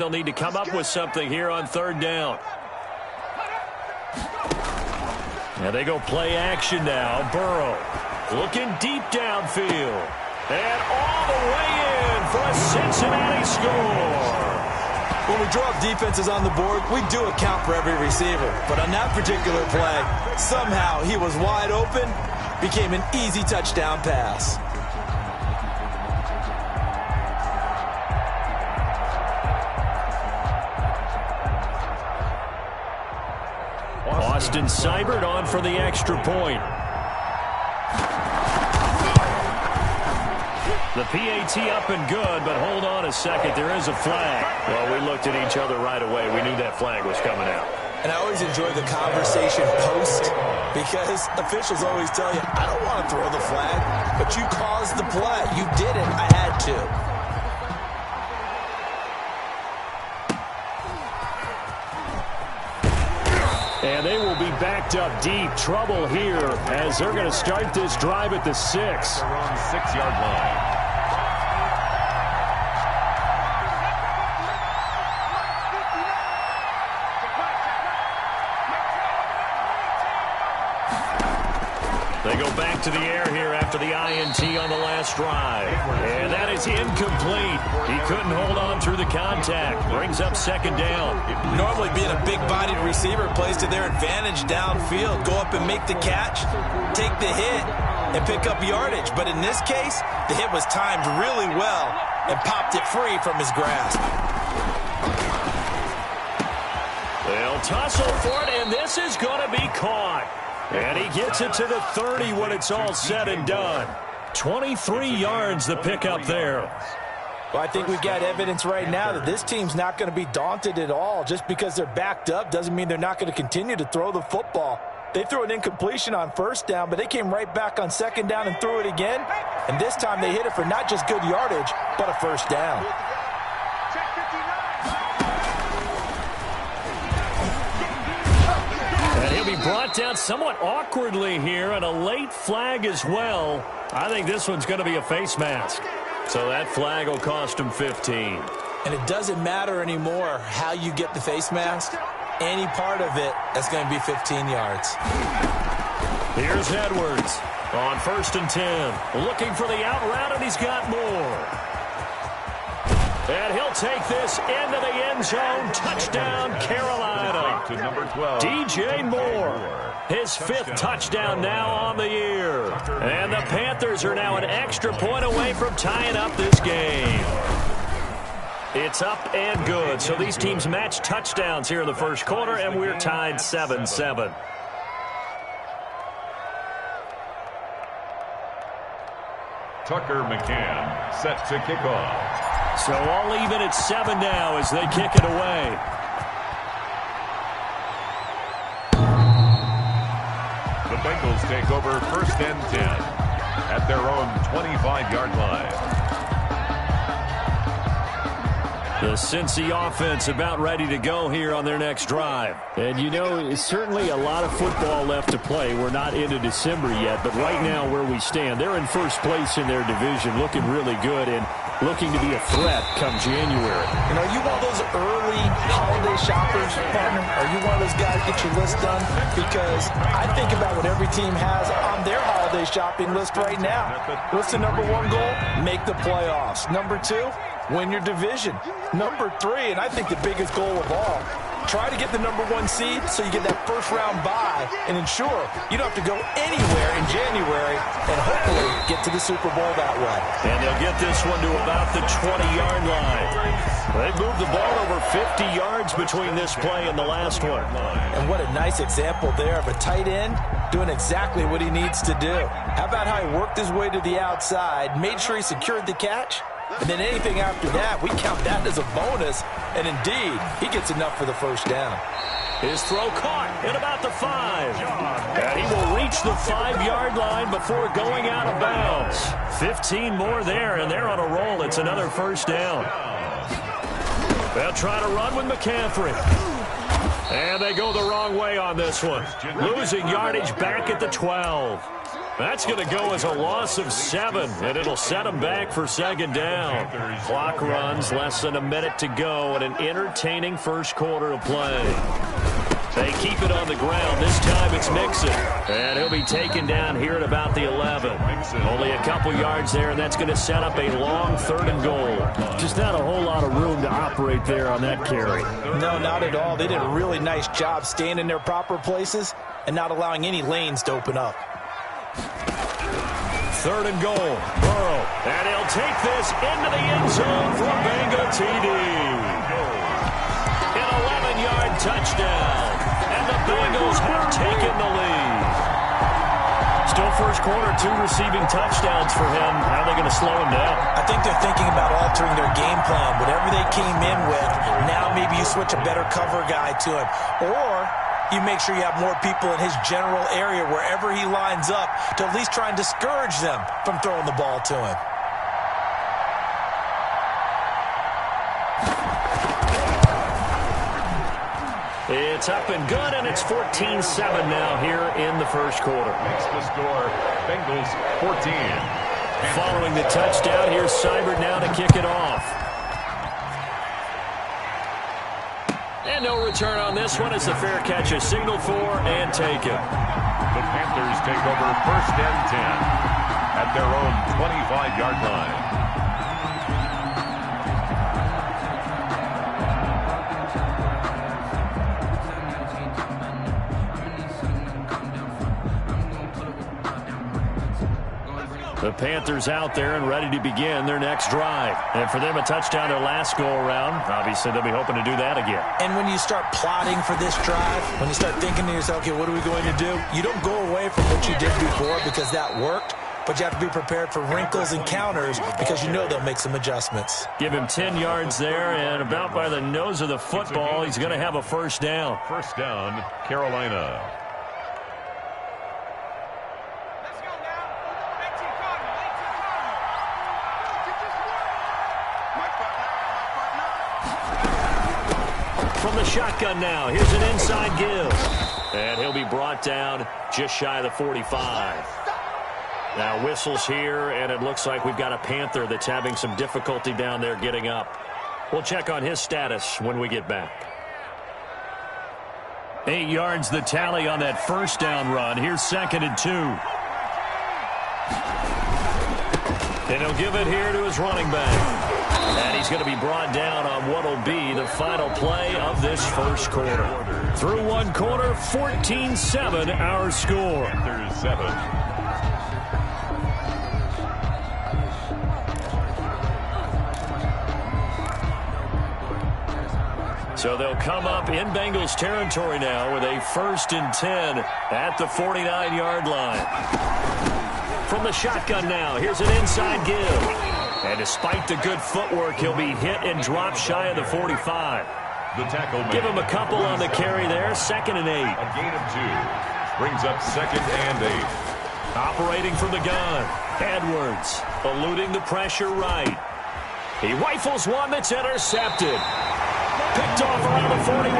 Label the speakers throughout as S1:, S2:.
S1: They'll need to come up with something here on third down. And they go play action now. Burrow looking deep downfield. And all the way in for a Cincinnati score.
S2: When we draw up defenses on the board, we do account for every receiver. But on that particular play, somehow he was wide open, became an easy touchdown pass.
S1: Austin Seibert on for the extra point. The PAT up and good, but hold on a second. There is a flag. Well, we looked at each other right away. We knew that flag was coming out.
S2: And I always enjoy the conversation post because officials always tell you, I don't want to throw the flag, but you caused the play. You did it. I had to.
S1: And they will be backed up deep. Trouble here as they're going to start this drive at the 6.
S3: They're on the 6-yard line.
S1: They go back to the air here after the INT on the last drive. And that is incomplete. He couldn't hold on through the contact. Brings up second down.
S2: Normally being a big-bodied receiver plays to their advantage downfield. Go up and make the catch, take the hit, and pick up yardage. But in this case, the hit was timed really well and popped it free from his grasp.
S1: They'll tussle for it, and this is going to be caught. And he gets it to the 30 when it's all said and done. 23 yards the pickup there.
S2: Well, I think we've got evidence right now that this team's not going to be daunted at all. Just because they're backed up doesn't mean they're not going to continue to throw the football. They threw an incompletion on first down, but they came right back on second down and threw it again. And this time they hit it for not just good yardage, but a first down.
S1: He'll be brought down somewhat awkwardly here, and a late flag as well. I think this one's going to be a face mask. So that flag will cost him 15.
S2: And it doesn't matter anymore how you get the face mask. Any part of it, that's going to be 15 yards.
S1: Here's Edwards on 1st and 10. Looking for the out route, and he's got more. And he'll take this into the end zone. Touchdown, Carolina.
S3: To number 12.
S1: DJ Moore. His 5th touchdown now on the year. And the Panthers are now an extra point away from tying up this game. It's up and good. So these teams match touchdowns here in the first quarter, and we're tied 7-7.
S3: Tucker McCann set to kick off.
S1: So all even at 7 now as they kick it away.
S3: The Bengals take over 1st and 10 at their own 25-yard line.
S1: The Cincy offense about ready to go here on their next drive.
S4: And, you know, it's certainly a lot of football left to play. We're not into December yet, but right now where we stand, they're in first place in their division, looking really good and looking to be a threat come January.
S2: And are you one of those early holiday shoppers, partner? Are you one of those guys get your list done? Because I think about what every team has on their holiday shopping list right now. What's the number 1 goal? Make the playoffs. Number 2, win your division. Number 3, and I think the biggest goal of all, try to get the number 1 seed so you get that first-round bye and ensure you don't have to go anywhere in January and hopefully get to the Super Bowl that way.
S1: And they'll get this one to about the 20-yard line. They've moved the ball over 50 yards between this play and the last one.
S2: And what a nice example there of a tight end doing exactly what he needs to do. How about how he worked his way to the outside, made sure he secured the catch, and then anything after that, we count that as a bonus. And indeed, he gets enough for the first down.
S1: His throw caught at about the 5. And he will reach the 5-yard line before going out of bounds. 15 more there, and they're on a roll. It's another first down. They'll try to run with McCaffrey. And they go the wrong way on this one. Losing yardage back at the 12. That's going to go as a loss of 7, and it'll set them back for second down. Clock runs, less than a minute to go, and an entertaining first quarter of play. They keep it on the ground. This time it's Mixon. And he'll be taken down here at about the 11. Only a couple yards there, and that's going to set up a long 3rd and goal.
S4: Just not a whole lot of room to operate there on that carry.
S2: No, not at all. They did a really nice job staying in their proper places and not allowing any lanes to open up.
S1: 3rd and goal. Burrow. And he'll take this into the end zone for a Bengal TD. An 11-yard touchdown. And the Bengals have taken the lead. Still first quarter, 2 receiving touchdowns for him. How are they going to slow him down?
S2: I think they're thinking about altering their game plan. Whatever they came in with, now maybe you switch a better cover guy to him. Or you make sure you have more people in his general area wherever he lines up to at least try and discourage them from throwing the ball to him.
S1: It's up and good, and it's 14-7 now here in the first quarter.
S3: Makes the score, Bengals 14.
S1: Following the touchdown, here's Seibert now to kick it off. And no return on this one as the fair catch is signaled for and taken.
S3: The Panthers take over 1st and 10 at their own 25-yard line.
S1: The Panthers out there and ready to begin their next drive. And for them, a touchdown their last go-around. Obviously, they'll be hoping to do that again.
S2: And when you start plotting for this drive, when you start thinking to yourself, okay, what are we going to do? You don't go away from what you did before because that worked, but you have to be prepared for wrinkles and counters because you know they'll make some adjustments.
S1: Give him 10 yards there, and about by the nose of the football, he's going to have a first down.
S3: First down, Carolina.
S1: From the shotgun now, here's an inside give. And he'll be brought down just shy of the 45. Now whistles here, and it looks like we've got a Panther that's having some difficulty down there getting up. We'll check on his status when we get back. 8 yards the tally on that first down run. Here's 2nd and 2. And he'll give it here to his running back. And he's going to be brought down on what will be the final play of this first quarter. Through one quarter, 14-7 our score.
S3: Panthers 7.
S1: So they'll come up in Bengals territory now with a 1st and 10 at the 49-yard line. From the shotgun now, here's an inside give. And despite the good footwork, he'll be hit and dropped shy of the 45.
S3: The tackle man.
S1: Give him a couple on the carry there, 2nd and 8.
S3: A gain of 2. Brings up 2nd and 8.
S1: Operating from the gun, Edwards eluding the pressure right. He rifles one that's intercepted. Picked off around the 41.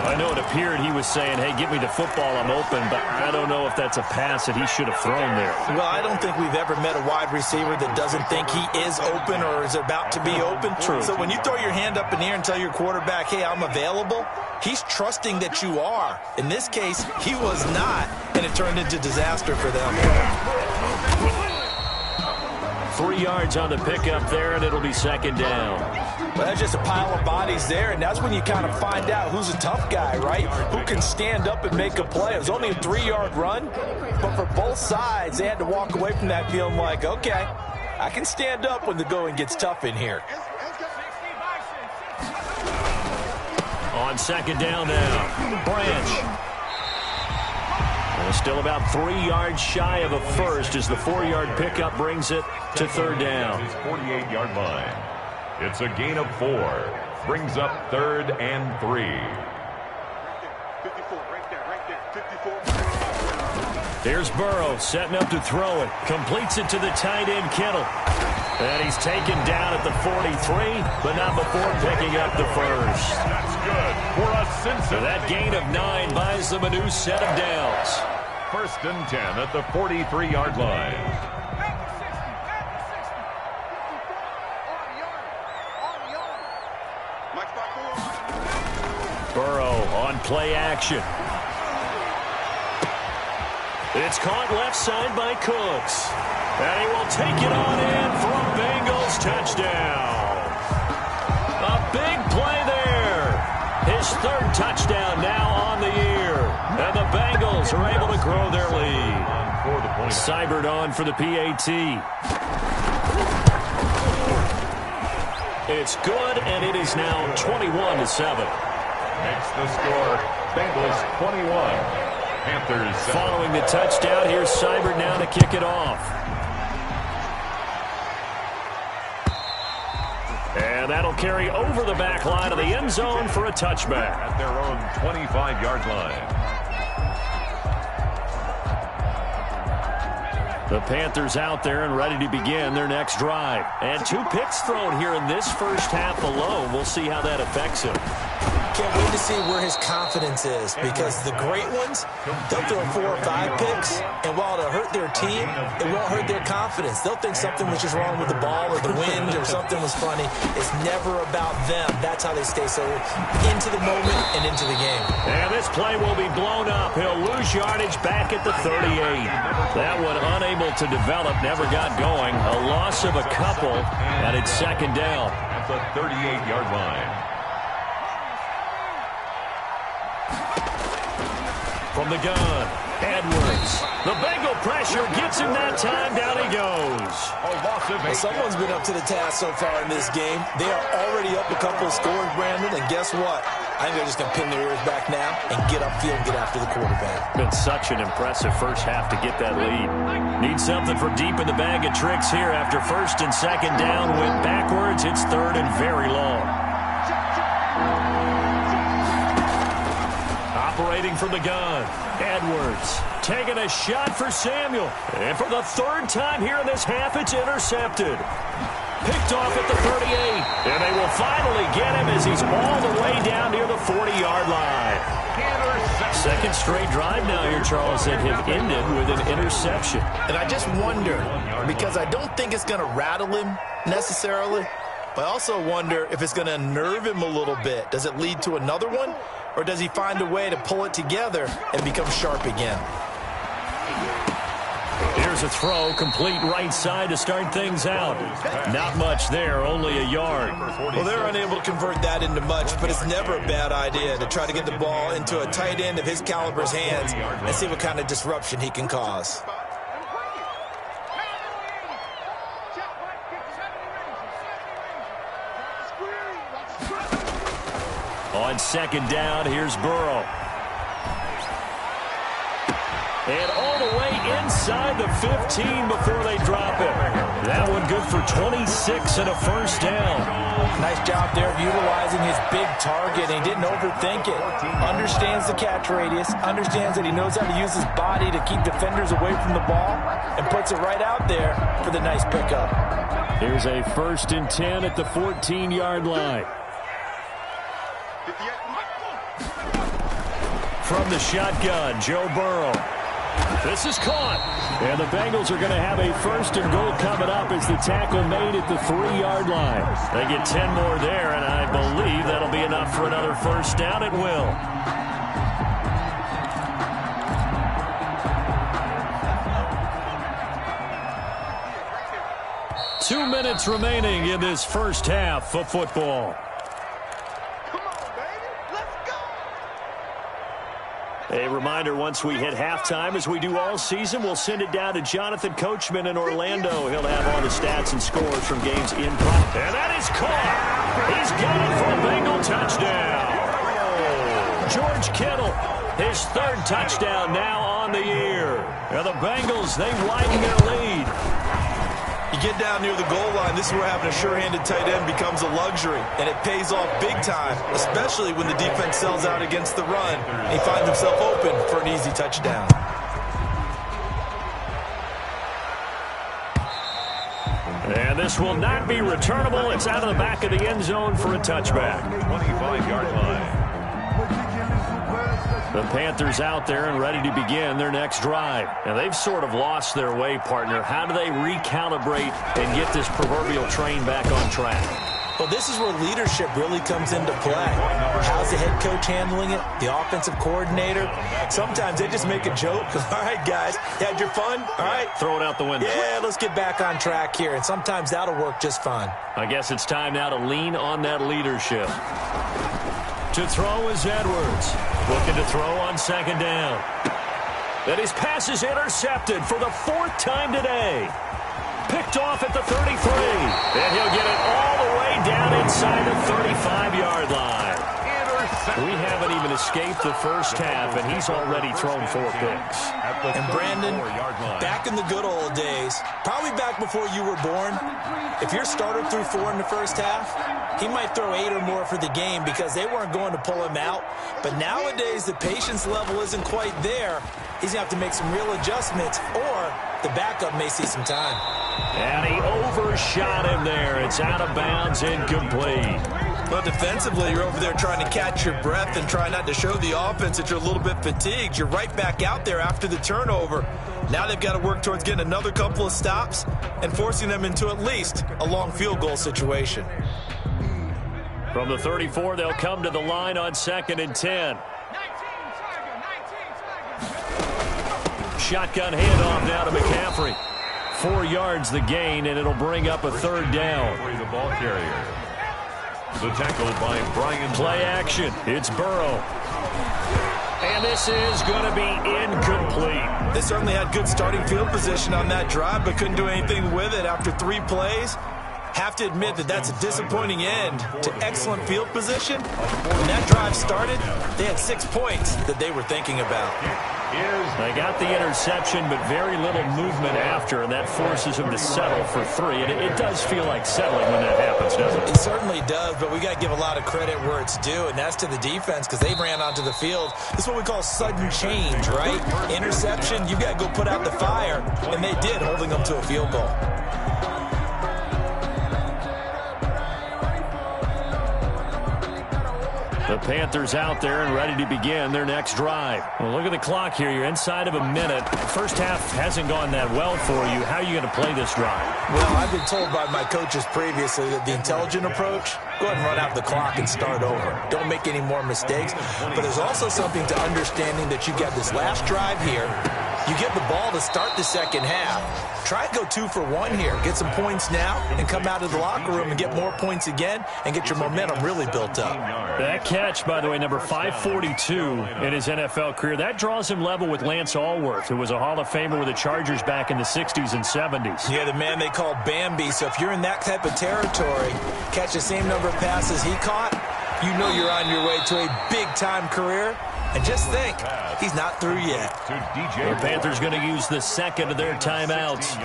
S1: I know it appeared he was saying, hey, give me the football, I'm open, but I don't know if that's a pass that he should have thrown there.
S2: Well, I don't think we've ever met a wide receiver that doesn't think he is open or is about to be open.
S1: True.
S2: So when you throw your hand up in the air and tell your quarterback, hey, I'm available, he's trusting that you are. In this case, he was not, and it turned into disaster for them.
S1: 3 yards on the pickup there, and it'll be 2nd down.
S2: Well, that's just a pile of bodies there, and that's when you kind of find out who's a tough guy, right? Who can stand up and make a play. It was only a 3-yard run, but for both sides, they had to walk away from that feeling like, okay, I can stand up when the going gets tough in here.
S1: On 2nd down now, Branch. Still about 3 yards shy of a first as the 4-yard pickup brings it to 3rd down.
S3: His 48-yard line. It's a gain of 4. Brings up 3rd and 3.
S5: 54, right there, 54.
S1: Here's Burrow setting up to throw it. Completes it to the tight end, Kittle. And he's taken down at the 43, but not before picking up the first.
S3: That's good for a Cincinnati.
S1: So that gain of 9 buys them a new set of downs.
S3: first and 10 at the 43-yard line.
S1: Burrow on play action. It's caught left side by Cooks. And he will take it on in for a Bengals touchdown. A big play there. His third touchdown now on the year. And the Bengals are able to grow their lead. Seibert on for the PAT. It's good, and it is now 21-7.
S3: Makes the score Bengals 21. Panthers 7.
S1: Following the touchdown, here's Seibert now to kick it off. And that'll carry over the back line of the end zone for a touchback.
S3: At their own 25-yard line.
S1: The Panthers out there and ready to begin their next drive. And 2 picks thrown here in this first half alone. We'll see how that affects him.
S2: Can't wait to see where his confidence is, because the great ones, they'll throw 4 or 5 picks, and while it'll hurt their team, it won't hurt their confidence. They'll think something was just wrong with the ball or the wind or something was funny. It's never about them. That's how they stay so into the moment and into the game.
S1: And this play will be blown up. He'll lose yardage back at the 38. That one unable to develop, never got going. A loss of a couple, and it's second down.
S3: At the 38-yard line.
S1: From the gun, Edwards. The Bengal pressure gets him that time. Down he goes.
S2: Well, someone's been up to the task so far in this game. They are already up a couple of scores, Brandon, and guess what? I think they're just going to pin their ears back now and get upfield and get after the quarterback.
S1: Been such an impressive first half to get that lead. Need something from deep in the bag of tricks here after first and second down. Went backwards. It's third and very long. Operating from the gun, Edwards taking a shot for Samuel. And for the third time here in this half, it's intercepted. Picked off at the 38. And they will finally get him as he's all the way down near the 40-yard line. Second straight drive now here, Charles, that have ended with an interception.
S2: And I just wonder, because I don't think it's going to rattle him necessarily, but I also wonder if it's going to unnerve him a little bit. Does it lead to another one? Or does he find a way to pull it together and become sharp again?
S1: Here's a throw, complete right side to start things out. Not much there, only a yard.
S2: Well, they're unable to convert that into much, but it's never a bad idea to try to get the ball into a tight end of his caliber's hands and see what kind of disruption he can cause.
S1: On second down, here's Burrow. And all the way inside the 15 before they drop it. That one good for 26 and a first down.
S2: Nice job there of utilizing his big target. He didn't overthink it. Understands the catch radius. Understands that he knows how to use his body to keep defenders away from the ball. And puts it right out there for the nice pickup.
S1: Here's a first and 10 at the 14-yard line. From the shotgun, Joe Burrow. This is caught. And the Bengals are going to have a first and goal coming up as the tackle made at the 3-yard line. They get 10 more there, and I believe that'll be enough for another first down. It will. Two minutes remaining in this first half of football. A reminder, once we hit halftime, as we do all season, we'll send it down to Jonathan Coachman in Orlando. He'll have all the stats and scores from games in progress. And that is caught. He's got it for a Bengal touchdown. George Kittle, his third touchdown now on the year. And the Bengals, they widen their lead.
S2: You get down near the goal line, this is where having a sure-handed tight end becomes a luxury, and it pays off big time, especially when the defense sells out against the run, and he finds himself open for an easy touchdown.
S1: And this will not be returnable. It's out of the back of the end zone for a touchback.
S3: 25-yard line.
S1: The Panthers out there and ready to begin their next drive. Now, they've sort of lost their way, partner. How do they recalibrate and get this proverbial train back on track?
S2: Well, this is where leadership really comes into play. How's the head coach handling it? The offensive coordinator? Sometimes they just make a joke. All right, guys, you had your fun? All right.
S1: Throw it out the window.
S2: Yeah, let's get back on track here. And sometimes that'll work just fine.
S1: I guess it's time now to lean on that leadership. To throw is Edwards. Looking to throw on second down. And his pass is intercepted for the 4th time today. Picked off at the 33. And he'll get it all the way down inside the 35-yard line. We haven't even escaped the first half, and he's already thrown 4 picks.
S2: And Brandon, back in the good old days, probably back before you were born, if your starter threw 4 in the first half, he might throw 8 or more for the game because they weren't going to pull him out. But nowadays, the patience level isn't quite there. He's going to have to make some real adjustments, or the backup may see some time.
S1: And he overshot him there. It's out of bounds, incomplete.
S2: Well, defensively, you're over there trying to catch your breath and try not to show the offense that you're a little bit fatigued. You're right back out there after the turnover. Now they've got to work towards getting another couple of stops and forcing them into at least a long field goal situation.
S1: From the 34, they'll come to the line on 2nd and 10. Shotgun handoff now to McCaffrey. 4 yards the gain, and it'll bring up a 3rd down.
S3: The ball carrier. The tackle by Brian.
S1: Play action. It's Burrow. And this is going to be incomplete.
S2: They certainly had good starting field position on that drive, but couldn't do anything with it after 3 plays. Have to admit that that's a disappointing end to excellent field position. When that drive started, they had 6 points that they were thinking about.
S1: They got the interception, but very little movement after, and that forces them to settle for 3. And it does feel like settling when that happens, doesn't it?
S2: It certainly does, but we got to give a lot of credit where it's due, and that's to the defense because they ran onto the field. This is what we call sudden change, right? Interception, you got to go put out the fire, and they did, holding them to a field goal.
S1: The Panthers out there and ready to begin their next drive. Well, look at the clock here. You're inside of a minute. First half hasn't gone that well for you. How are you going to play this drive?
S2: Well, I've been told by my coaches previously that the intelligent approach, go ahead and run out the clock and start over. Don't make any more mistakes. But there's also something to understanding that you got this last drive here. You get the ball to start the second half. Try and go 2 for 1 here. Get some points now and come out of the locker room and get more points again and get your momentum really built up.
S1: That catch, by the way, number 542 in his NFL career, that draws him level with Lance Allworth, who was a Hall of Famer with the Chargers back in the 60s and 70s.
S2: Yeah, the man they called Bambi. So if you're in that type of territory, catch the same number of passes he caught, you know you're on your way to a big-time career. And just think, he's not through yet.
S1: The Panthers going to use the second of their timeouts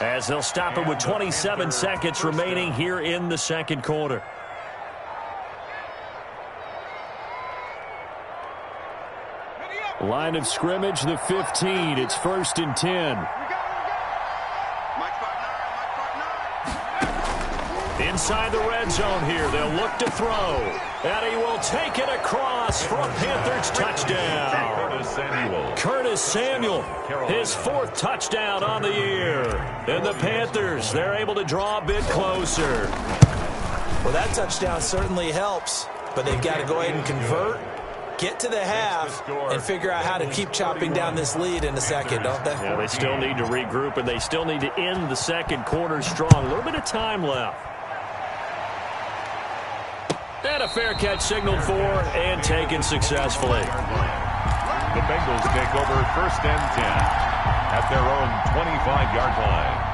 S1: as they'll stop it with 27 seconds remaining here in the second quarter. Line of scrimmage, the 15. It's 1st and 10. Inside the red zone here, they'll look to throw. And he will take it across for a Panthers touchdown. Curtis Samuel, his 4th touchdown on the year. And the Panthers, they're able to draw a bit closer.
S2: Well, that touchdown certainly helps, but they've got to go ahead and convert, get to the half, and figure out how to keep chopping down this lead in the second, don't they?
S1: Yeah, they still need to regroup, and they still need to end the second quarter strong. A little bit of time left. And a fair catch signaled for and taken successfully.
S3: The Bengals take over 1st and 10 at their own 25-yard line.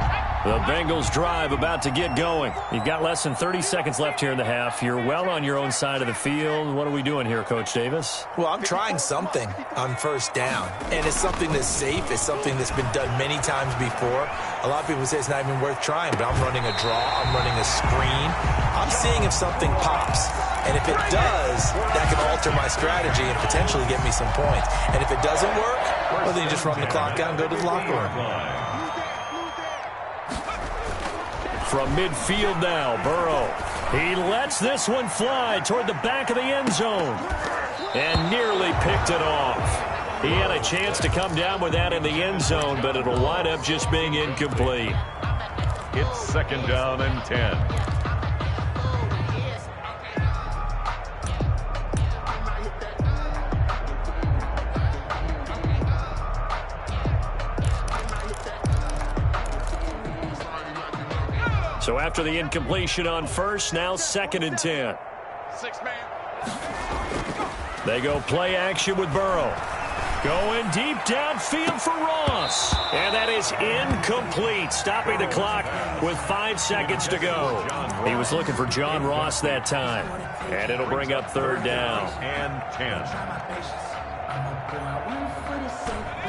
S1: The Bengals drive about to get going. You've got less than 30 seconds left here in the half. You're well on your own side of the field. What are we doing here, Coach Davis?
S2: Well, I'm trying something on 1st down, and it's something that's safe. It's something that's been done many times before. A lot of people say it's not even worth trying, but I'm running a draw. I'm running a screen. I'm seeing if something pops. And if it does, that can alter my strategy and potentially get me some points. And if it doesn't work, well, then you just run the clock out and go to the locker room.
S1: From midfield now, Burrow. He lets this one fly toward the back of the end zone. and nearly picked it off. He had a chance to come down with that in the end zone, but it'll wind up just being incomplete.
S3: It's second down and 10.
S1: So after the incompletion on first, now second and 10. They go play action with Burrow. Going deep downfield for Ross. And that is incomplete, stopping the clock with 5 seconds to go. He was looking for John Ross that time. And it'll bring up third down.
S3: And 10.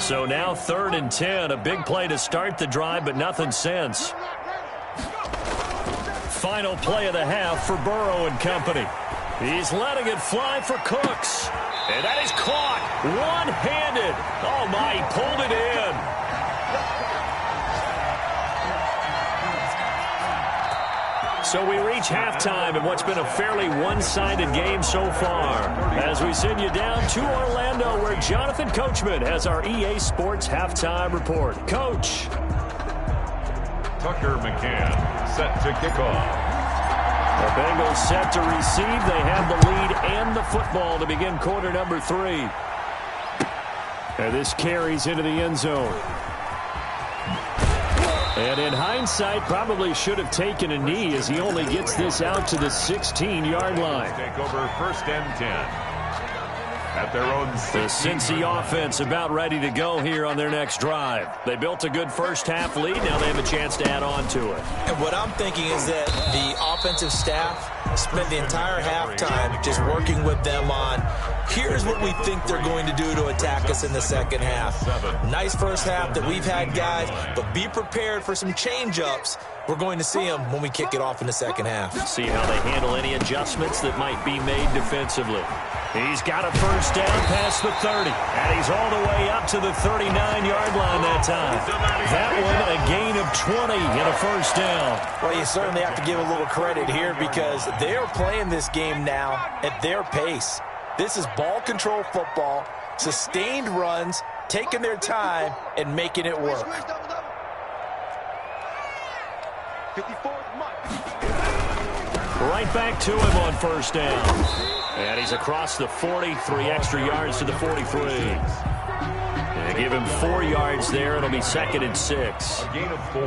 S1: So now third and 10. A big play to start the drive, but nothing since. Final play of the half for Burrow and company. He's letting it fly for Cooks. And that is caught one-handed. Oh, my, he pulled it in. So we reach halftime in what's been a fairly one-sided game so far. As we send you down to Orlando, where Jonathan Coachman has our EA Sports Halftime Report. Coach.
S3: Tucker McCann set to kick off.
S1: The Bengals set to receive. They have the lead and the football to begin quarter number 3. And this carries into the end zone. And in hindsight, probably should have taken a knee as he only gets this out to the 16-yard line.
S3: Take over first and 10. At their own
S1: the Cincy offense about ready to go here on their next drive. They built a good first-half lead. Now they have a chance to add on to it.
S2: And what I'm thinking is that the offensive staff spent the entire halftime just working with them on, here's what we think they're going to do to attack us in the second half. Nice first half that we've had, guys, but be prepared for some change-ups. We're going to see them when we kick it off in the second half.
S1: See how they handle any adjustments that might be made defensively. He's got a first down past the 30, and he's all the way up to the 39-yard line that time. That one a gain of 20 and a first down.
S2: Well, you certainly have to give a little credit here because they are playing this game now at their pace. This is ball control football, sustained runs, taking their time, and making it work.
S1: Right back to him on first down. And he's across the 40, 3 extra yards to the 43. They give him 4 yards there. It'll be second and 6.
S3: A gain of 4.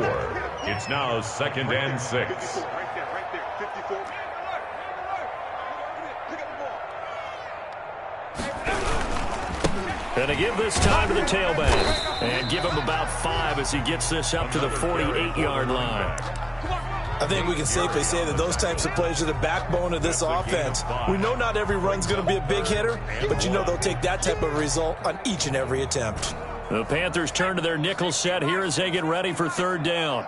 S3: It's now second and 6.
S1: Gonna give this time to the tailback. And give him about 5 as he gets this up to the 48-yard line.
S2: I think we can safely say that those types of plays are the backbone of this offense. We know not every run's going to be a big hitter, but you know they'll take that type of result on each and every attempt.
S1: The Panthers turn to their nickel set here as they get ready for third down.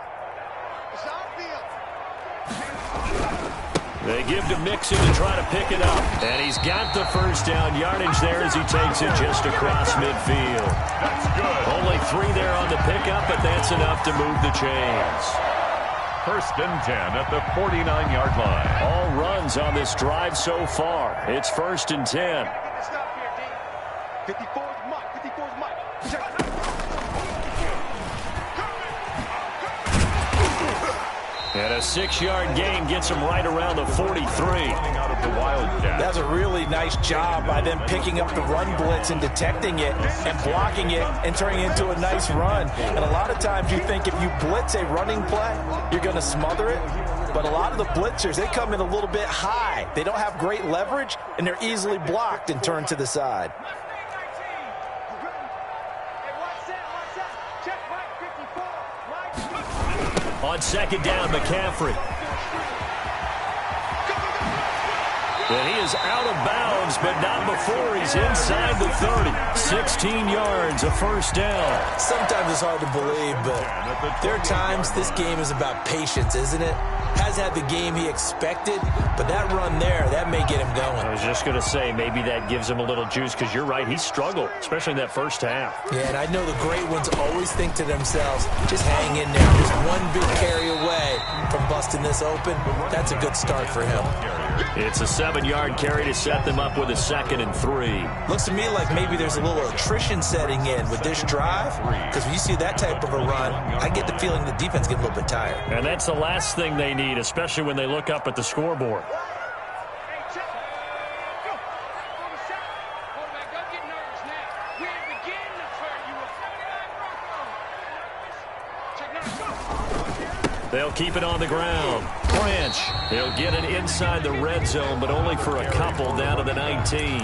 S1: They give to Mixon to try to pick it up. And he's got the first down yardage there as he takes it just across midfield.
S3: That's good.
S1: Only 3 there on the pickup, but that's enough to move the chains.
S3: First and 10 at the 49-yard line.
S1: All runs on this drive so far. It's first and 10. And a 6-yard gain gets him right around the 43.
S3: Out of the Wildcat.
S2: That's a really nice job by them picking up the run blitz and detecting it and blocking it and turning it into a nice run. And a lot of times you think if you blitz a running play, you're going to smother it. But a lot of the blitzers, they come in a little bit high. They don't have great leverage, and they're easily blocked and turned to the side.
S1: On second down, McCaffrey. And he is out of bounds, but not before he's inside the 30. 16 yards, a first down.
S2: Sometimes it's hard to believe, but there are times this game is about patience, isn't it? Has had the game he expected, but that run there, that may get him going.
S1: I was just going to say, maybe that gives him a little juice, because you're right, he struggled, especially in that first half.
S2: Yeah, and I know the great ones always think to themselves, just hang in there. Just one big carry away from busting this open. That's a good start for him.
S1: It's a 7-yard carry to set them up with a 2nd and 3.
S2: Looks to me like maybe there's a little attrition setting in with this drive, because when you see that type of a run, I get the feeling the defense gets a little bit tired.
S1: And that's the last thing they need, especially when they look up at the scoreboard. They'll keep it on the ground. Branch, he'll get it inside the red zone, but only for a couple down to the 19.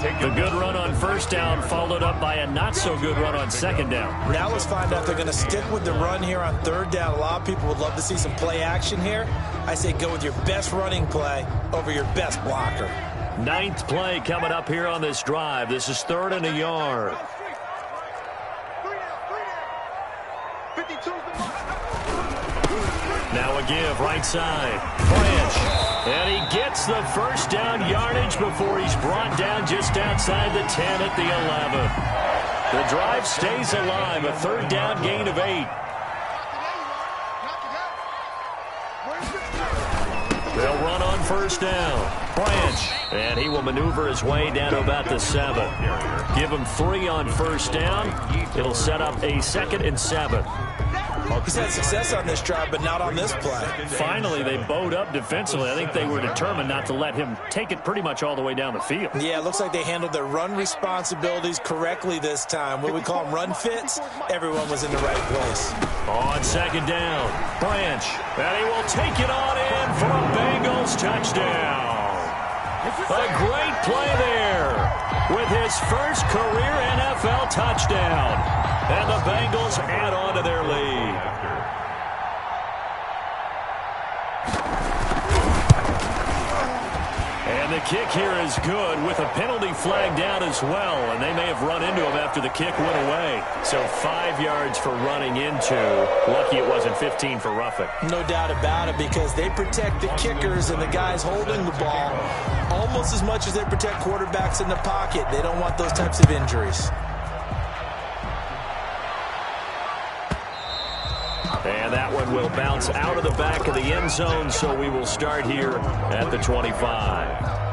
S1: The good run on first down followed up by a not-so-good run on second down.
S2: Now let's find out if they're going to stick with the run here on third down. A lot of people would love to see some play action here. I say go with your best running play over your best blocker.
S1: 9th play coming up here on this drive. This is 3rd and a yard. Now a give, right side. Branch. And he gets the first down yardage before he's brought down just outside the 10 at the 11. The drive stays alive. A 3rd down gain of 8. They'll run on first down. Branch. And he will maneuver his way down to about the 7. Give him 3 on first down. It'll set up a 2nd and 7.
S2: He's had success on this drive, but not on this play.
S1: Finally, they bowed up defensively. I think they were determined not to let him take it pretty much all the way down the field.
S2: Yeah, it looks like they handled their run responsibilities correctly this time. What we call them run fits, everyone was in the right place.
S1: On second down, Branch. And he will take it on in for a Bengals touchdown. A great play there with his first career NFL touchdown. And the Bengals add on to their lead. And the kick here is good with a penalty flag down as well. And they may have run into him after the kick went away. So 5 yards for running into. Lucky it wasn't 15 for roughing.
S2: No doubt about it, because they protect the kickers and the guys holding the ball almost as much as they protect quarterbacks in the pocket. They don't want those types of injuries.
S1: And that one will bounce out of the back of the end zone, so we will start here at the 25.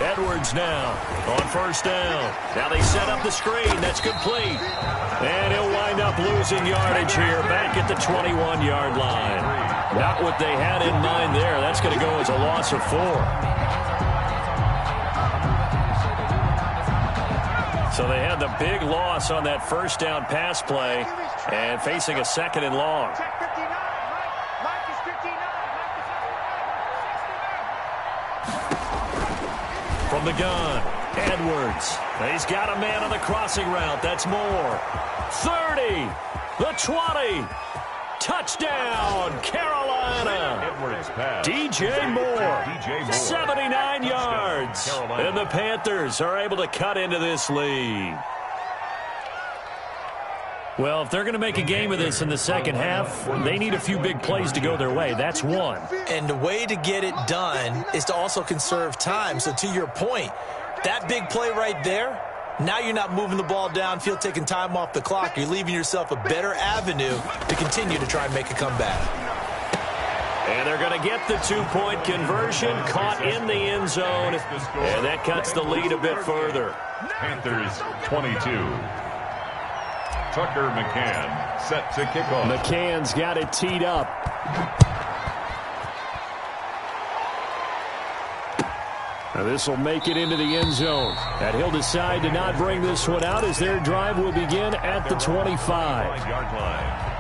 S1: Edwards now on first down. Now they set up the screen. That's complete. And he'll wind up losing yardage here back at the 21-yard line. Not what they had in mind there. That's going to go as a loss of 4. So they had the big loss on that first down pass play and facing a 2nd and long. From the gun, Edwards. He's got a man on the crossing route. That's Moore. 30, the 20. Touchdown, Carolina.
S3: Edwards pass.
S1: DJ Moore, 79 yards. And the Panthers are able to cut into this lead. Well, if they're going to make a game of this in the second half, they need a few big plays to go their way. That's one.
S2: And the way to get it done is to also conserve time. So to your point, that big play right there, now you're not moving the ball downfield, taking time off the clock. You're leaving yourself a better avenue to continue to try and make a comeback.
S1: And they're going to get the 2-point conversion, caught in the end zone, and that cuts the lead a bit further.
S3: Panthers 22. Tucker McCann set to kick off.
S4: McCann's got it teed up. Now this will make it into the end zone. And he'll decide to not bring this one out as their drive will begin at the 25-yard line.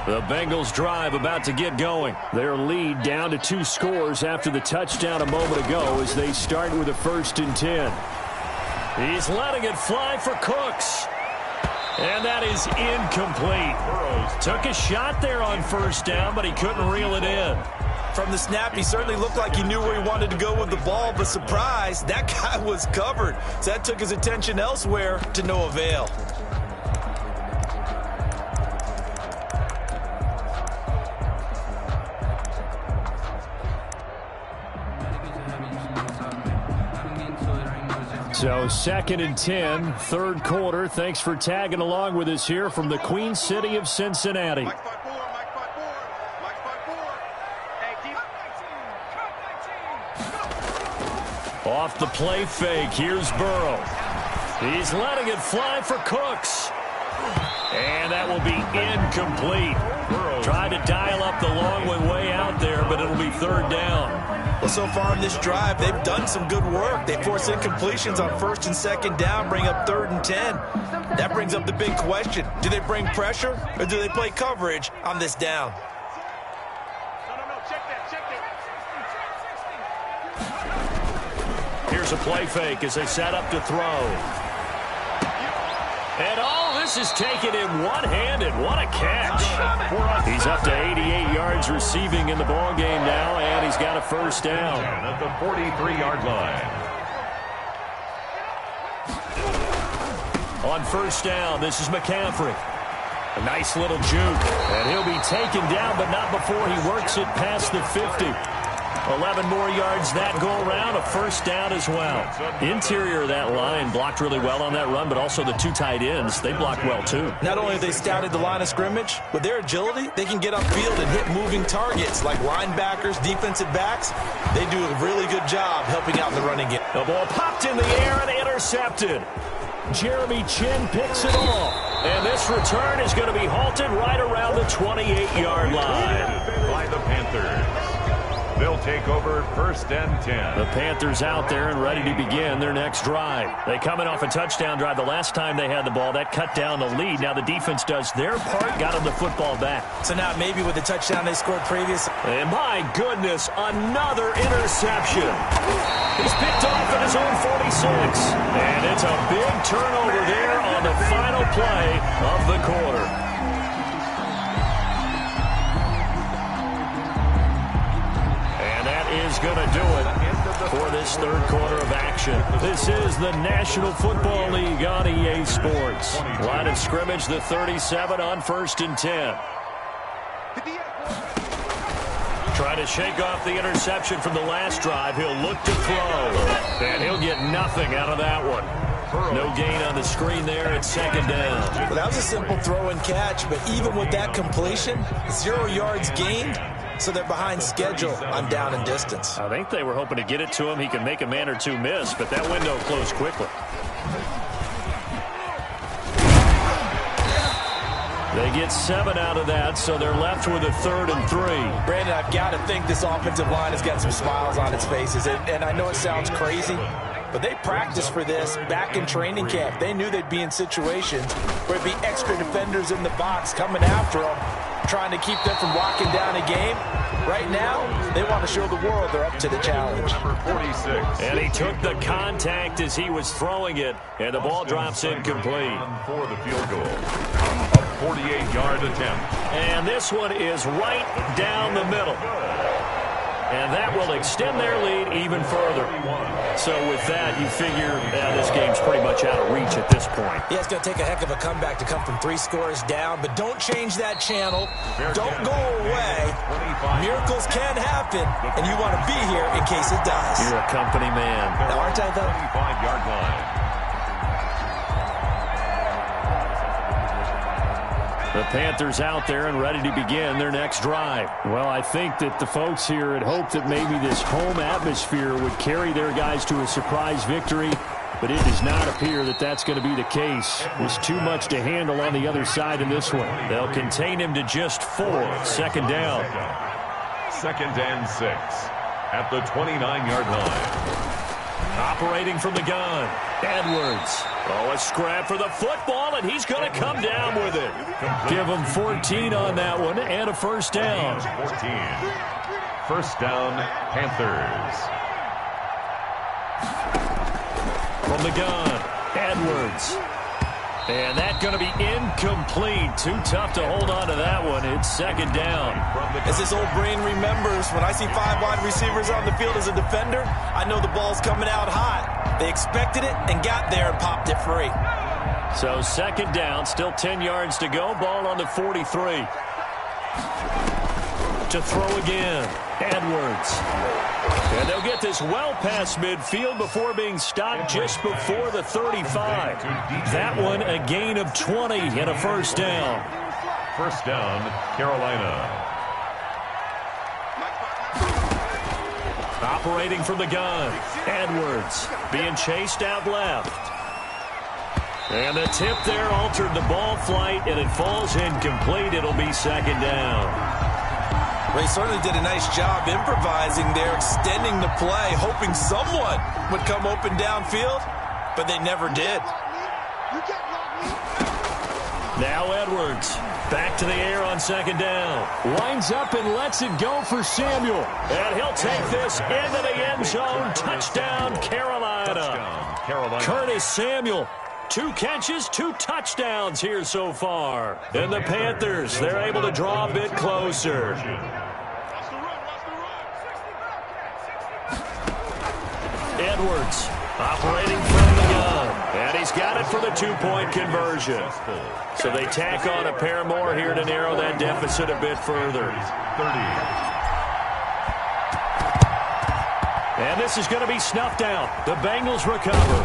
S1: The Bengals drive about to get going.
S4: Their lead down to 2 scores after the touchdown a moment ago as they start with a 1st and 10.
S1: He's letting it fly for Cooks. And that is incomplete. Took a shot there on first down, but he couldn't reel it in.
S2: From the snap, he certainly looked like he knew where he wanted to go with the ball, but surprise, that guy was covered. So that took his attention elsewhere to no avail.
S4: So 2nd and 10, third quarter. Thanks for tagging along with us here from the Queen City of Cincinnati. Off the play fake, here's Burrow. He's letting it fly for Cooks. And that will be incomplete. Tried to dial up the long one way out there, but it'll be third down.
S2: Well, so far in this drive, they've done some good work. They force incompletions on 1st and 2nd down, bring up 3rd and 10. That brings up the big question. Do they bring pressure, or do they play coverage on this down?
S1: Here's a play fake as they set up to throw. And all this is taken in one-handed. What a catch. He's up to 88 yards receiving in the ball game now, and he's got a first down.
S3: At the 43-yard line.
S1: On first down, this is McCaffrey. A nice little juke. And he'll be taken down, but not before he works it past the 50. 11 more yards that go around, a first down as well. Interior of that line blocked really well on that run, but also the two tight ends, they blocked well too.
S2: Not only have they scouted the line of scrimmage, with their agility, they can get upfield and hit moving targets like linebackers, defensive backs. They do a really good job helping out in the running game.
S1: The ball popped in the air and intercepted. Jeremy Chinn picks it off. And this return is going to be halted right around the 28-yard line.
S3: By the Panthers. They'll take over 1st and 10.
S1: The Panthers out there and ready to begin their next drive. They coming off a touchdown drive the last time they had the ball. That cut down the lead. Now the defense does their part, got them the football back.
S2: So now maybe with the touchdown they scored previous.
S1: And my goodness, another interception. He's picked off at his own 46. And it's a big turnover there on the final play of the quarter. Is going to do it for this third quarter of action. This is the National Football League on EA Sports. Line of scrimmage, the 37 on 1st and 10. Trying to shake off the interception from the last drive. He'll look to throw, and he'll get nothing out of that one. No gain on the screen there. It's 2nd down.
S2: Well, that was a simple throw and catch, but even with that completion, 0 yards gained. So they're behind schedule on down and distance.
S1: I think they were hoping to get it to him. He can make a man or two miss, but that window closed quickly. They get 7 out of that, so they're left with a 3rd and 3.
S2: Brandon, I've got to think this offensive line has got some smiles on its faces. And I know it sounds crazy, but they practiced for this back in training camp. They knew they'd be in situations where it'd be extra defenders in the box coming after them, trying to keep them from locking down a game. Right now, they want to show the world they're up to the challenge.
S3: Number 46.
S1: And he took the contact as he was throwing it, and the ball drops incomplete.
S3: For the field goal. A 48-yard attempt.
S1: And this one is right down the middle. And that will extend their lead even further. So with that, you figure this game's pretty much out of reach at this point.
S2: Yeah, it's going to take a heck of a comeback to come from 3 scores down, but don't change that channel. Don't go away. Miracles can happen, and you want to be here in case it does.
S1: You're a company man.
S2: Now, aren't I, though?
S3: 25-yard line.
S4: The Panthers out there and ready to begin their next drive. Well, I think that the folks here had hoped that maybe this home atmosphere would carry their guys to a surprise victory, but it does not appear that that's going to be the case. There's too much to handle on the other side in this one.
S1: They'll contain him to just 4. 2nd down.
S3: 2nd and 6 at the 29-yard line.
S1: Operating from the gun, Edwards. Oh, a scrap for the football, and he's going to come down with it. Give him 14 on that one, and a first down.
S3: 14. First down, Panthers.
S1: From the gun, Edwards. And that's going to be incomplete. Too tough to hold on to that one. It's 2nd down.
S2: As this old brain remembers, when I see 5 wide receivers on the field as a defender, I know the ball's coming out hot. They expected it and got there and popped it free.
S1: So 2nd down, still 10 yards to go. Ball on the 43. To throw again, Edwards. And they'll get this well past midfield before being stopped just before the 35. That one a gain of 20 and a first down.
S3: First down, Carolina.
S1: Operating from the gun, Edwards being chased out left. And the tip there altered the ball flight, and it falls incomplete. It'll be second down.
S2: They certainly did a nice job improvising there, extending the play, hoping someone would come open downfield, but they never did.
S1: Now Edwards back to the air on second down.
S4: Lines up and lets it go for Samuel.
S1: And he'll take this into the end zone. Touchdown, Carolina.
S3: Touchdown, Carolina.
S1: Curtis Samuel. 2 catches, 2 touchdowns here so far. And the Panthers, they're able to draw a bit closer. Edwards operating from the gun. And he's got it for the 2-point conversion. So they tack on a pair more here to narrow that deficit a bit further.
S3: 30.
S1: And this is going to be snuffed out. The Bengals recover.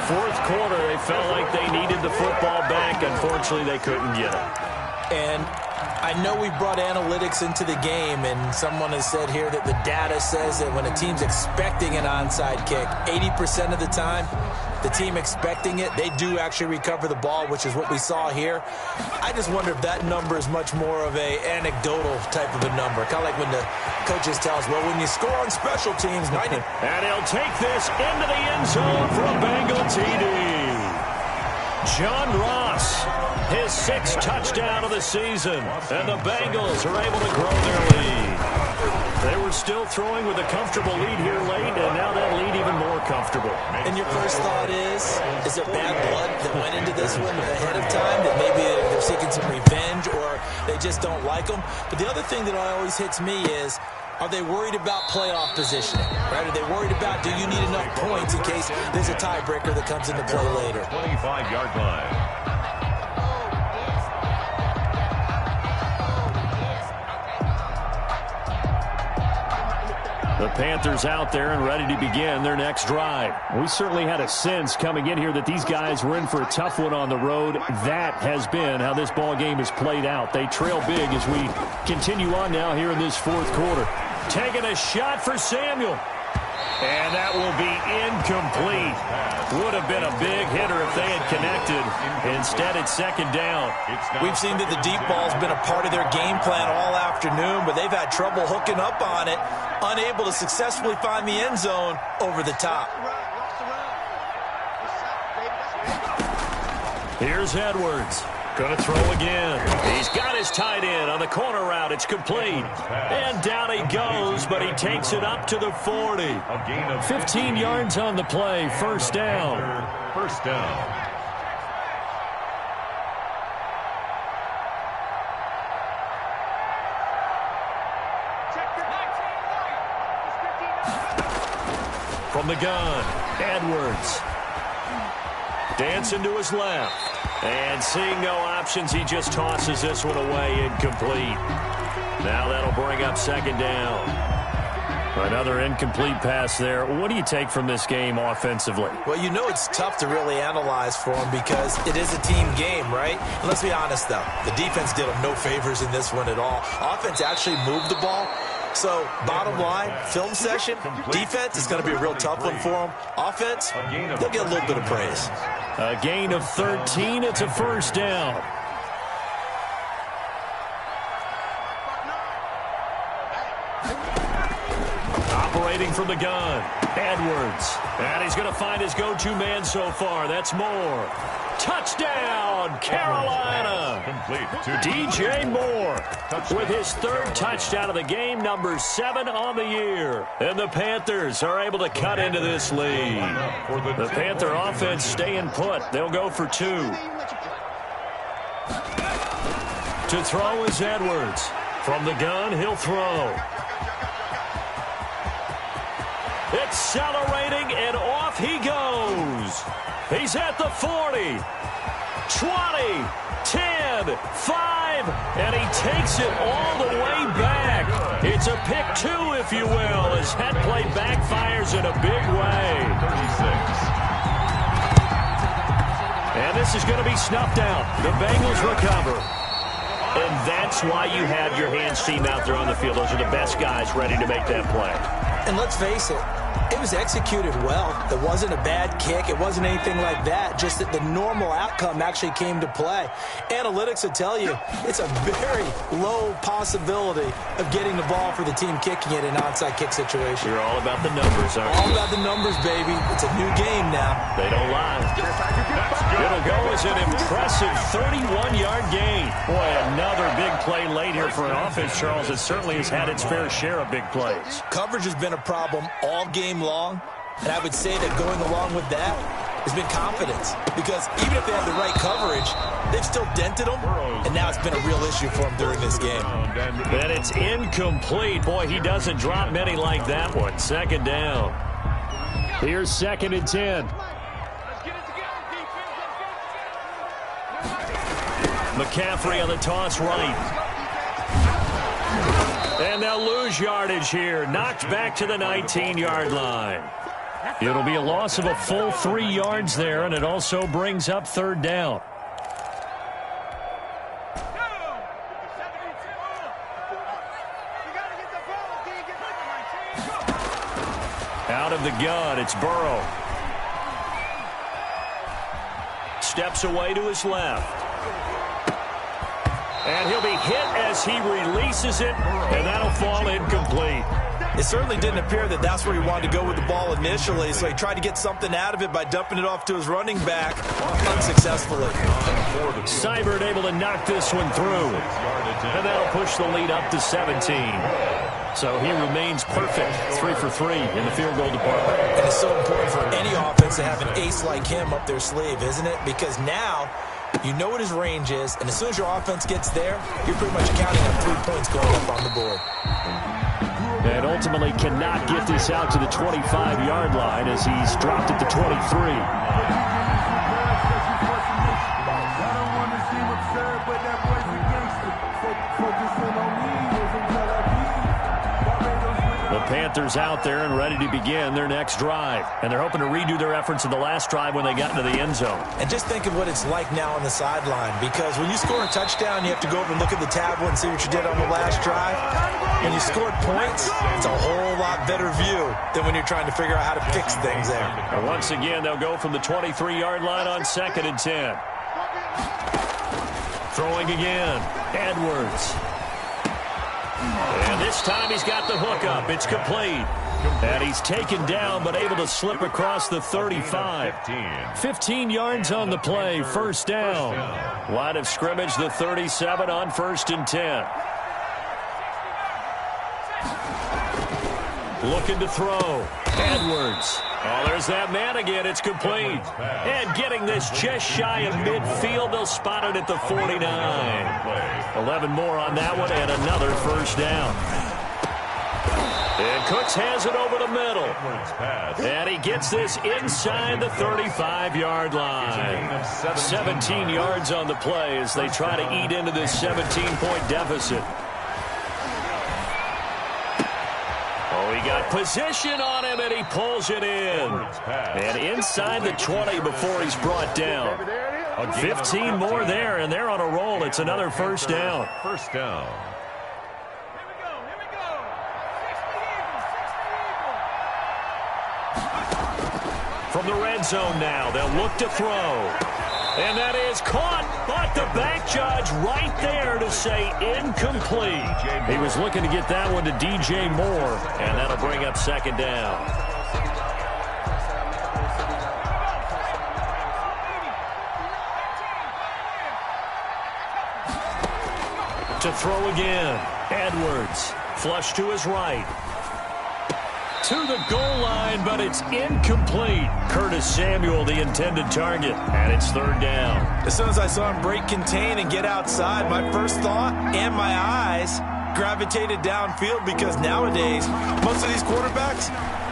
S1: Fourth quarter, they felt like they needed the football back. Unfortunately, they couldn't get it.
S2: And I know we brought analytics into the game, and someone has said here that the data says that when a team's expecting an onside kick, 80% of the time, the team expecting it, they do actually recover the ball, which is what we saw here. I just wonder if that number is much more of a anecdotal type of a number. Kind of like when the coaches tell us, well, when you score on special teams, 90.
S1: And he'll take this into the end zone for a Bengal TD. John Ross, his 6th touchdown of the season. And the Bengals are able to grow their lead. They were still throwing with a comfortable lead here late, and now that lead even more comfortable.
S2: And your first thought is there bad blood that went into this one ahead of time, that maybe they're seeking some revenge or they just don't like them? But the other thing that always hits me is, are they worried about playoff positioning? Right? Are they worried about, do you need enough points in case there's a tiebreaker that comes into play later?
S3: 25-yard line.
S1: The Panthers out there and ready to begin their next drive.
S4: We certainly had a sense coming in here that these guys were in for a tough one on the road. That has been how this ball game has played out. They trail big as we continue on now here in this fourth quarter.
S1: Taking a shot for Samuel. And that will be incomplete. Would have been a big hitter if they had connected. Instead, it's second down.
S2: We've seen that the deep ball's been a part of their game plan all afternoon, but they've had trouble hooking up on it, unable to successfully find the end zone over the top.
S1: Here's Edwards. Going to throw again. He's got his tight end on the corner route. It's complete. And down he goes, but he takes it up to the 40. 15 yards on the play. First down.
S3: First down.
S1: From the gun, Edwards. Dancing to his left. And seeing no options, he just tosses this one away, incomplete. Now that'll bring up second down. Another incomplete pass there. What do you take from this game offensively?
S2: Well, you know it's tough to really analyze for them because it is a team game, right? And let's be honest, though. The defense did them no favors in this one at all. Offense actually moved the ball. So, bottom line, film session, defense is going to be a real tough one for them. Offense, they'll get a little bit of praise.
S1: A gain of 13. It's a first down. Operating from the gun, Edwards. And he's going to find his go-to man so far. That's Moore. Touchdown, Carolina. DJ Moore with his 3rd touchdown of the game, number 7 on the year. And the Panthers are able to cut into this lead. The Panther offense staying put. They'll go for 2. To throw is Edwards. From the gun, he'll throw. Accelerating, and off he goes. He's at the 40. 20, 10, 5, and he takes it all the way back. It's a pick two, if you will, as that play backfires in a big way.
S3: 36.
S1: And this is going to be snuffed out. The Bengals recover. And that's why you have your hands team out there on the field. Those are the best guys ready to make that play.
S2: And let's face it, it was executed well. It wasn't a bad kick. It wasn't anything like that. Just that the normal outcome actually came to play. Analytics will tell you it's a very low possibility of getting the ball for the team kicking it in an onside kick situation.
S1: You're all about the numbers, aren't you?
S2: All about the numbers, baby. It's a new game now.
S1: They don't lie. It'll go as an impressive 31-yard gain. Boy, another big play late here for an offense, Charles. It certainly has had its fair share of big plays.
S2: Coverage has been a problem all game long, and I would say that going along with that has been confidence, because even if they have the right coverage, they've still dented them, and now it's been a real issue for them during this game.
S1: And it's incomplete. Boy, he doesn't drop many like that one. Second down. Here's 2nd and 10. McCaffrey on the toss right. And they'll lose yardage here. Knocked back to the 19-yard line. It'll be a loss of a full 3 yards there, and it also brings up 3rd down. Out of the gun, it's Burrow. Steps away to his left. And he'll be hit as he releases it, and that'll fall incomplete.
S2: It certainly didn't appear that that's where he wanted to go with the ball initially, so he tried to get something out of it by dumping it off to his running back unsuccessfully.
S1: Seibert able to knock this one through, and that'll push the lead up to 17. So he remains perfect, 3 for 3 in the field goal department.
S2: And it's so important for any offense to have an ace like him up their sleeve, isn't it? Because now you know what his range is, and as soon as your offense gets there, you're pretty much counting on 3 points going up on the board.
S4: And ultimately cannot get this out to the 25-yard line as he's dropped at the 23. The Panthers out there and ready to begin their next drive. And they're hoping to redo their efforts in the last drive when they got into the end zone.
S2: And just think of what it's like now on the sideline, because when you score a touchdown, you have to go over and look at the tablet and see what you did on the last drive. When you scored points, it's a whole lot better view than when you're trying to figure out how to fix things there.
S1: And once again, they'll go from the 23-yard line on 2nd and 10. Throwing again, Edwards. And this time he's got the hook up. It's complete. And he's taken down but able to slip across the 35. 15 yards on the play. 1st down. Line of scrimmage, the 37 on 1st and 10. Looking to throw. Edwards. Oh, there's that man again. It's complete. And getting this just shy of midfield. They'll spot it at the 49. 11 more on that one and another 1st down. And Cooks has it over the middle. And he gets this inside the 35-yard line. 17 yards on the play as they try to eat into this 17-point deficit. Oh, he got position on him, and he pulls it in. And inside the 20 before he's brought down. 15 more there, and they're on a roll. It's another 1st down.
S3: 1st down.
S1: From the red zone now, they'll look to throw. And that is caught, but the back judge right there to say incomplete. He was looking to get that one to DJ Moore, and that'll bring up 2nd down. To throw again, Edwards, flush to his right. To the goal line, but it's incomplete. Curtis Samuel, the intended target, and it's 3rd down.
S2: As soon as I saw him break contain and get outside, my first thought and my eyes gravitated downfield, because nowadays, most of these quarterbacks,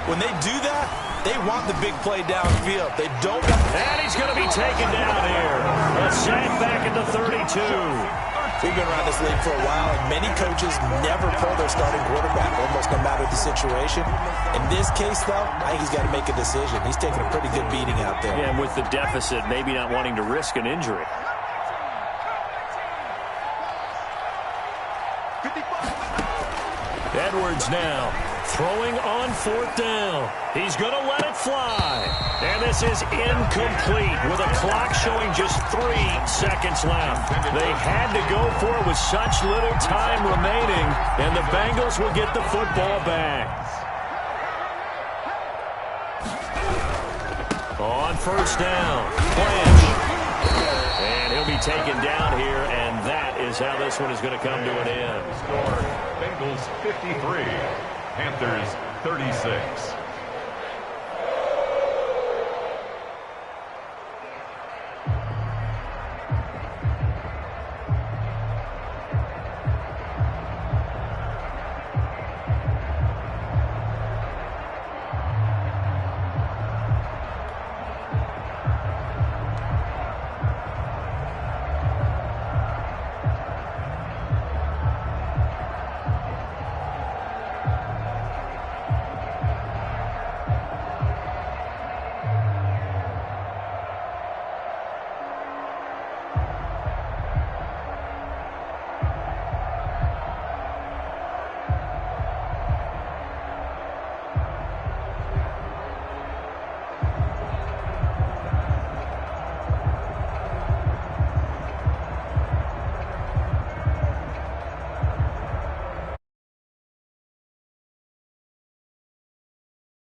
S2: when they do that, they want the big play downfield. They don't.
S1: And he's going to be taken down here. A sack back at the 32.
S2: We've been around this league for a while, and many coaches never pull their starting quarterback, almost no matter the situation. In this case, though, I think he's got to make a decision. He's taking a pretty good beating out there.
S1: Yeah, and with the deficit, maybe not wanting to risk an injury. Edwards now throwing on 4th down. He's going to let it fly. And this is incomplete with a clock showing just 3 seconds left. They had to go for it with such little time remaining, and the Bengals will get the football back. On 1st down, Blanche. And he'll be taken down here, and that is how this one is going to come to an end.
S3: Score, Bengals 53, Panthers 36.